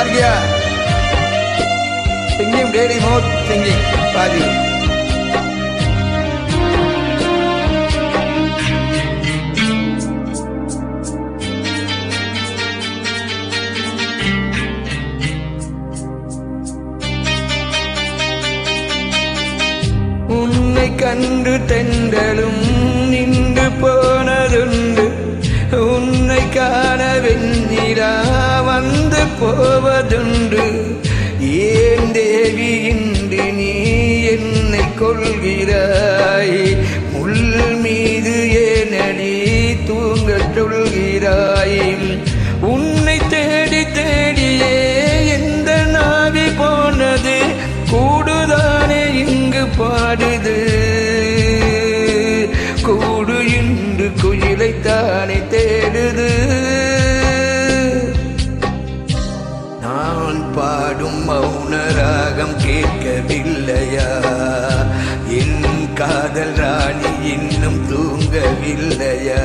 Nostalgia. Singing daily mode, singing. Pagi. உன்னை கண்டு தென்றலும் நின்று போனதுண்டு, உன்னை காண வெண்ணிலா வந்து போவதுண்டு. ஏன் தேவி இன்று நீ என்னை கொள்கிறாய், முள் மீது ஏனடி தூங்கச் சொல்கிறாய். உன்னை தேடி தேடியே எந்த நாவி போனது, கூடுதானே இங்கு பாடுது. கூடு இன்று குயிலைத்தானே தேடுது. நான் பாடும் மௌன ராகம் கேட்கவில்லையா, என் காதல் ராணி இன்னும் தூங்கவில்லையா,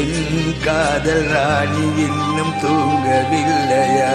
என் காதல் ராணி இன்னும் தூங்கவில்லையா.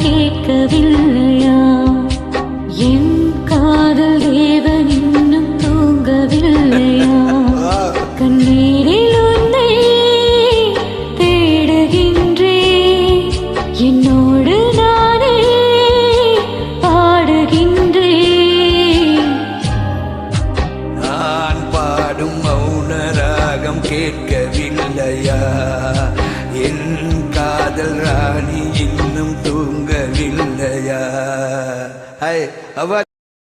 கேட்கவில்லையா, என் காதல் தேவன் இன்னும் தூங்கவில்லையா. கண்ணீரில் உன்னை தேடுகின்றேன், என்னோடு நானே பாடுகின்றேன். நான் பாடும் மௌன ராகம் கேட்கவில்லையா, என் காதல் ராணி இன்னும் தூங்கவில்லையா.